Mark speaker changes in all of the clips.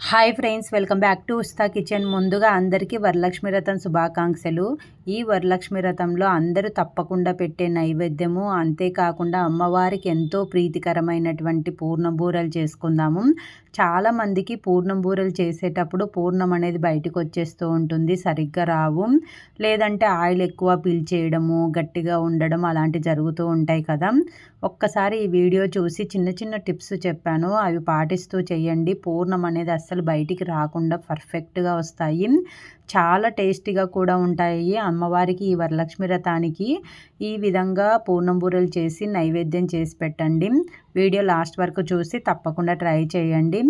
Speaker 1: Hi friends, welcome back to ఉస్తా kitchen. ముందుగా అందరికీ వరలక్ష్మి వ్రతం శుభాకాంక్షలు. ఈ వరలక్ష్మి వ్రతంలో అందరూ తప్పకుండా పెట్టే నైవేద్యము, అంతేకాకుండా అమ్మవారికి ఎంతో ప్రీతికరమైనటువంటి పూర్ణం బూరెలు చేసుకుందాము. చాలామందికి పూర్ణం బూరెలు చేసేటప్పుడు పూర్ణం అనేది బయటకు వచ్చేస్తూ ఉంటుంది, సరిగ్గా రావు, లేదంటే ఆయిల్ ఎక్కువ పీల్చేయడము, గట్టిగా ఉండడం అలాంటి జరుగుతూ ఉంటాయి కదా. ఒక్కసారి ఈ వీడియో చూసి చిన్న చిన్న టిప్స్ చెప్పాను, అవి పాటిస్తూ చేయండి. పూర్ణం అనేది అస్సలు బయటికి రాకుండా పర్ఫెక్ట్గా వస్తాయి, చాలా టేస్టీగా కూడా ఉంటాయి. అమ్మవారికి ఈ వరలక్ష్మి వ్రతానికి ఈ విధంగా పూర్ణం బూరెలు చేసి నైవేద్యం చేసి పెట్టండి. వీడియో లాస్ట్ వరకు చూసి తప్పకుండా ట్రై చేయండి.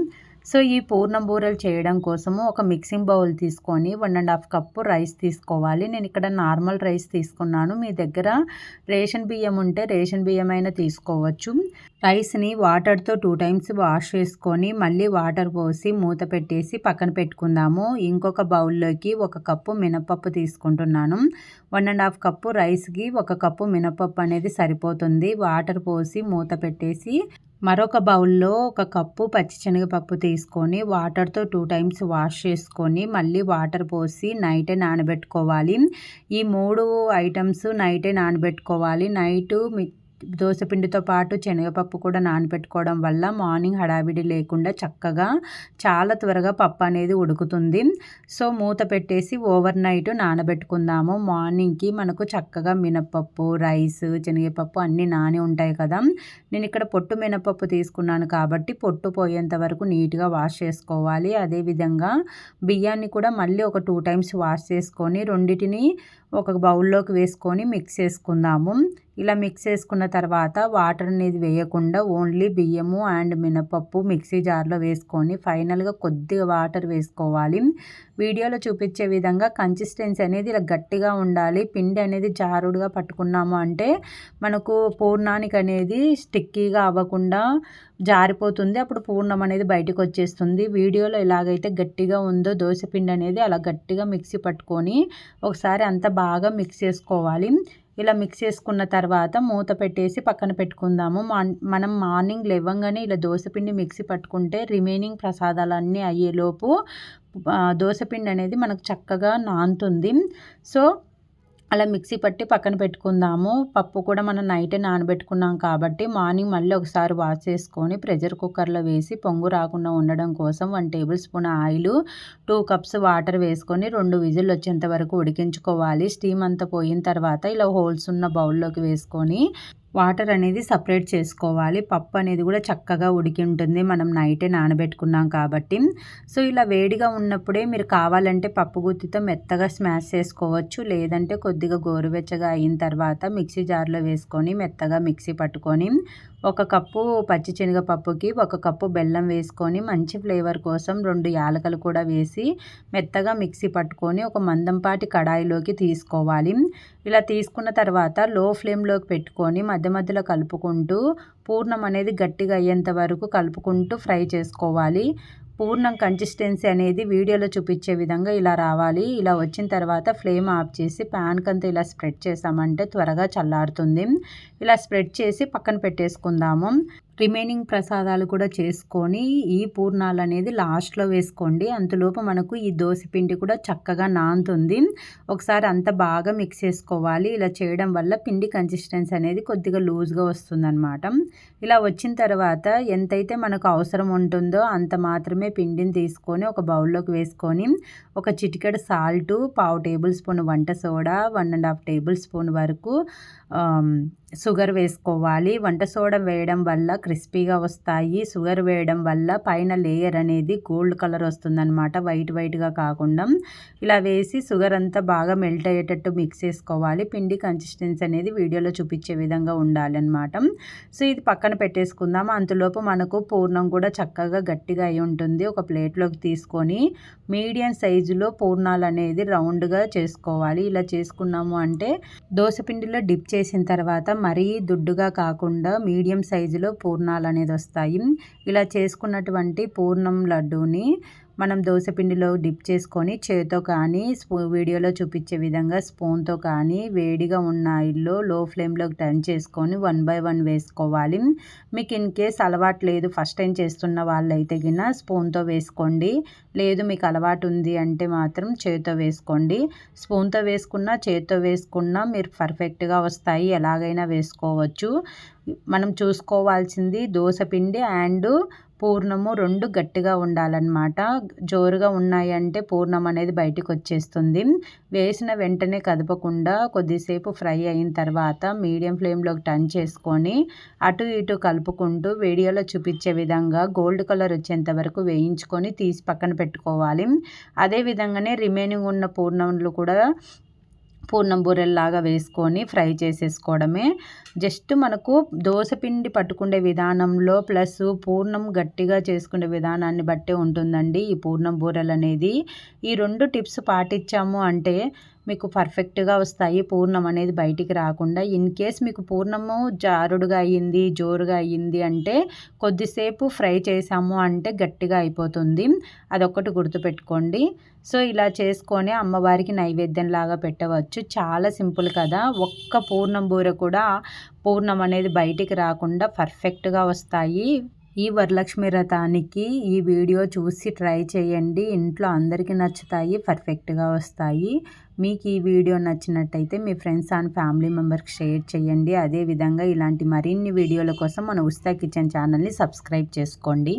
Speaker 1: సో ఈ పూర్ణం బూరెలు చేయడం కోసము ఒక మిక్సింగ్ బౌల్ తీసుకొని 1.5 కప్పు రైస్ తీసుకోవాలి. నేను ఇక్కడ నార్మల్ రైస్ తీసుకున్నాను, మీ దగ్గర రేషన్ బియ్యం ఉంటే రేషన్ బియ్యం అయినా తీసుకోవచ్చు. రైస్ని వాటర్తో 2 టైమ్స్ వాష్ చేసుకొని మళ్ళీ వాటర్ పోసి మూత పెట్టేసి పక్కన పెట్టుకుందాము. ఇంకొక బౌల్లోకి 1 కప్పు మినపప్పు తీసుకుంటున్నాను. 1.5 కప్పు రైస్కి 1 కప్పు మినపప్పు అనేది సరిపోతుంది. వాటర్ పోసి మూత పెట్టేసి మరొక బౌల్లో 1 కప్పు పచ్చిశనగపప్పు తీసుకొని వాటర్తో 2 టైమ్స్ వాష్ చేసుకొని మళ్ళీ వాటర్ పోసి నైటే నానబెట్టుకోవాలి. ఈ 3 ఐటమ్స్ నైటే నానబెట్టుకోవాలి. నైటు దోసపిండితో పాటు శనగపప్పు కూడా నానబెట్టుకోవడం వల్ల మార్నింగ్ హడావిడి లేకుండా చక్కగా చాలా త్వరగా పప్పు అనేది ఉడుకుతుంది. సో మూత పెట్టేసి ఓవర్ నైట్ నానబెట్టుకుందాము. మార్నింగ్కి మనకు చక్కగా మినపప్పు, రైస్, శనగపప్పు అన్నీ నాని ఉంటాయి కదా. నేను ఇక్కడ పొట్టు మినపప్పు తీసుకున్నాను కాబట్టి పొట్టు పోయేంత వరకు నీట్గా వాష్ చేసుకోవాలి. అదేవిధంగా బియ్యాన్ని కూడా మళ్ళీ ఒక 2 టైమ్స్ వాష్ చేసుకొని రెండింటిని ఒక బౌల్లోకి వేసుకొని మిక్స్ చేసుకుందాము. ఇలా మిక్స్ చేసుకున్న తర్వాత వాటర్ అనేది వేయకుండా ఓన్లీ బియ్యము అండ్ మినపప్పు మిక్సీ జార్లో వేసుకొని ఫైనల్గా కొద్దిగా వాటర్ వేసుకోవాలి. వీడియోలో చూపించే విధంగా కన్సిస్టెన్సీ అనేది ఇలా గట్టిగా ఉండాలి. పిండి అనేది జారుడుగా పట్టుకున్నాము అంటే మనకు పూర్ణానికి అనేది స్టిక్కీగా అవ్వకుండా జారిపోతుంది, అప్పుడు పూర్ణం అనేది బయటకు వచ్చేస్తుంది. వీడియోలో ఎలాగైతే గట్టిగా ఉందో దోసపిండి అనేది అలా గట్టిగా మిక్సీ పట్టుకొని ఒకసారి అంతా బాగా మిక్స్ చేసుకోవాలి. ఇలా మిక్స్ చేసుకున్న తర్వాత మూత పెట్టేసి పక్కన పెట్టుకుందాము. మనం మార్నింగ్ లేవగానే ఇలా దోసపిండి మిక్సీ పట్టుకుంటే రిమైనింగ్ ప్రసాదాలన్నీ అయ్యేలోపు దోసపిండి అనేది మనకు చక్కగా నానుతుంది. సో అలా మిక్సీ పట్టి పక్కన పెట్టుకుందాము. పప్పు కూడా మనం నైటే నానబెట్టుకున్నాం కాబట్టి మార్నింగ్ మళ్ళీ ఒకసారి వాష్ చేసుకొని ప్రెషర్ కుక్కర్లో వేసి పొంగు రాకుండా ఉండడం కోసం 1 table spoon oil, 2 cups water వేసుకొని 2 విజిల్ వచ్చేంత వరకు ఉడికించుకోవాలి. స్టీమ్ అంతా పోయిన తర్వాత ఇలా హోల్స్ ఉన్న బౌల్లోకి వేసుకొని వాటర్ అనేది సపరేట్ చేసుకోవాలి. పప్పు అనేది కూడా చక్కగా ఉడికి ఉంటుంది, మనం నైటే నానబెట్టుకున్నాం కాబట్టి. సో ఇలా వేడిగా ఉన్నప్పుడే మీరు కావాలంటే పప్పు గుత్తితో మెత్తగా స్మాష్ చేసుకోవచ్చు, లేదంటే కొద్దిగా గోరువెచ్చగా అయిన తర్వాత మిక్సీ జార్లో వేసుకొని మెత్తగా మిక్సీ పట్టుకొని 1 కప్పు పచ్చి శనగపప్పుకి 1 కప్పు బెల్లం వేసుకొని మంచి ఫ్లేవర్ కోసం 2 యాలకులు కూడా వేసి మెత్తగా మిక్సీ పట్టుకొని ఒక మందంపాటి కడాయిలోకి తీసుకోవాలి. ఇలా తీసుకున్న తర్వాత లో ఫ్లేమ్లోకి పెట్టుకొని మధ్య మధ్యలో కలుపుకుంటూ పూర్ణం అనేది గట్టిగా అయ్యేంత వరకు కలుపుకుంటూ ఫ్రై చేసుకోవాలి. పూర్ణం కన్సిస్టెన్సీ అనేది వీడియోలో చూపించే విధంగా ఇలా రావాలి. ఇలా వచ్చిన తర్వాత ఫ్లేమ్ ఆఫ్ చేసి ప్యాన్కి అంతా ఇలా స్ప్రెడ్ చేసామంటే త్వరగా చల్లారుతుంది. ఇలా స్ప్రెడ్ చేసి పక్కన పెట్టేసుకుందాము. రిమైనింగ్ ప్రసాదాలు కూడా చేసుకొని ఈ పూర్ణాలు అనేది లాస్ట్లో వేసుకోండి. అంతలోపు మనకు ఈ దోసపిండి కూడా చక్కగా నానుతుంది. ఒకసారి అంతా బాగా మిక్స్ చేసుకోవాలి. ఇలా చేయడం వల్ల పిండి కన్సిస్టెన్సీ అనేది కొద్దిగా లూజ్గా వస్తుందన్నమాట. ఇలా వచ్చిన తర్వాత ఎంతైతే మనకు అవసరం ఉంటుందో అంత మాత్రమే పిండిని తీసుకొని ఒక బౌల్లోకి వేసుకొని ఒక చిటికెడు సాల్టు, 1/2 టేబుల్ స్పూన్ వంట సోడా, 1.5 టేబుల్ స్పూన్ వరకు షుగర్ వేసుకోవాలి. వంట సోడా వేయడం వల్ల క్రిస్పీగా వస్తాయి. షుగర్ వేయడం వల్ల పైన లేయర్ అనేది గోల్డ్ కలర్ వస్తుందన్నమాట, వైట్గా కాకుండా. ఇలా వేసి షుగర్ అంతా బాగా మెల్ట్ అయ్యేటట్టు మిక్స్ చేసుకోవాలి. పిండి కన్సిస్టెన్సీ అనేది వీడియోలో చూపించే విధంగా ఉండాలన్నమాట. సో ఇది పక్కన పెట్టేసుకుందాం. అంతలోపు మనకు పూర్ణం కూడా చక్కగా గట్టిగా అయి ఉంటుంది. ఒక ప్లేట్లోకి తీసుకొని మీడియం సైజులో పూర్ణాలు అనేది రౌండ్గా చేసుకోవాలి. ఇలా చేసుకున్నాము అంటే దోసపిండిలో డిప్ చేసిన తర్వాత మరీ దుడ్డుగా కాకుండా మీడియం సైజులో పూర్ణాలు అనేది వస్తాయి. ఇలా చేసుకున్నటువంటి పూర్ణం లడ్డూని మనం దోసపిండిలో డిప్ చేసుకొని చేత్తో కానీ వీడియోలో చూపించే విధంగా స్పూన్తో కానీ వేడిగా ఉన్న ఆయిల్లో లో ఫ్లేమ్లోకి టర్న్ చేసుకొని 1 బై 1 వేసుకోవాలి. మీకు ఇన్ కేస్ అలవాటు లేదు, ఫస్ట్ టైం చేస్తున్న వాళ్ళైతే గిన స్పూన్తో వేసుకోండి. లేదు మీకు అలవాటు ఉంది అంటే మాత్రం చేత్తో వేసుకోండి. స్పూన్తో వేసుకున్నా చేత్తో వేసుకున్నా మీరు పర్ఫెక్ట్గా వస్తాయి, ఎలాగైనా వేసుకోవచ్చు. మనం చూసుకోవాల్సింది దోసపిండి అండ్ పూర్ణము 2 గట్టిగా ఉండాలన్నమాట. జోరుగా ఉన్నాయంటే పూర్ణం అనేది బయటికి వచ్చేస్తుంది. వేసిన వెంటనే కదపకుండా కొద్దిసేపు ఫ్రై అయిన తర్వాత మీడియం ఫ్లేమ్లోకి టర్న్ చేసుకొని అటు ఇటు కలుపుకుంటూ వీడియోలో చూపించే విధంగా గోల్డ్ కలర్ వచ్చేంత వరకు వేయించుకొని తీసి పక్కన పెట్టుకోవాలి. అదే విధంగానే రిమైనింగ్ ఉన్న పూర్ణంలు కూడా పూర్ణం బూరెల్లాగా వేసుకొని ఫ్రై చేసేసుకోవడమే. జస్ట్ మనకు దోసపిండి పట్టుకునే విధానంలో ప్లస్ పూర్ణం గట్టిగా చేసుకునే విధానాన్ని బట్టే ఉంటుందండి ఈ పూర్ణం బూరెలు అనేది. ఈ 2 టిప్స్ పాటించాము అంటే మీకు పర్ఫెక్ట్గా వస్తాయి, పూర్ణం అనేది బయటికి రాకుండా. ఇన్ కేస్ మీకు పూర్ణము జారుడుగా అయ్యింది, జోరుగా అయ్యింది అంటే కొద్దిసేపు ఫ్రై చేసాము అంటే గట్టిగా అయిపోతుంది. అదొక్కటి గుర్తుపెట్టుకోండి. సో ఇలా చేసుకొని అమ్మవారికి నైవేద్యంలాగా పెట్టవచ్చు. చాలా సింపుల్ కదా. ఒక్క పూర్ణం బూరె కూడా పూర్ణం అనేది బయటికి రాకుండా పర్ఫెక్ట్గా వస్తాయి. ఈ వరలక్ష్మి వ్రతానికి ఈ వీడియో చూసి ట్రై చేయండి, ఇంట్లో అందరికీ నచ్చుతాయి, పర్ఫెక్ట్గా వస్తాయి. మీకు ఈ వీడియో నచ్చినట్టయితే మీ ఫ్రెండ్స్ అండ్ ఫ్యామిలీ మెంబర్కి షేర్ చేయండి. అదేవిధంగా ఇలాంటి మరిన్ని వీడియోల కోసం మన ఉస్తా కిచెన్ ఛానల్ని సబ్స్క్రైబ్ చేసుకోండి.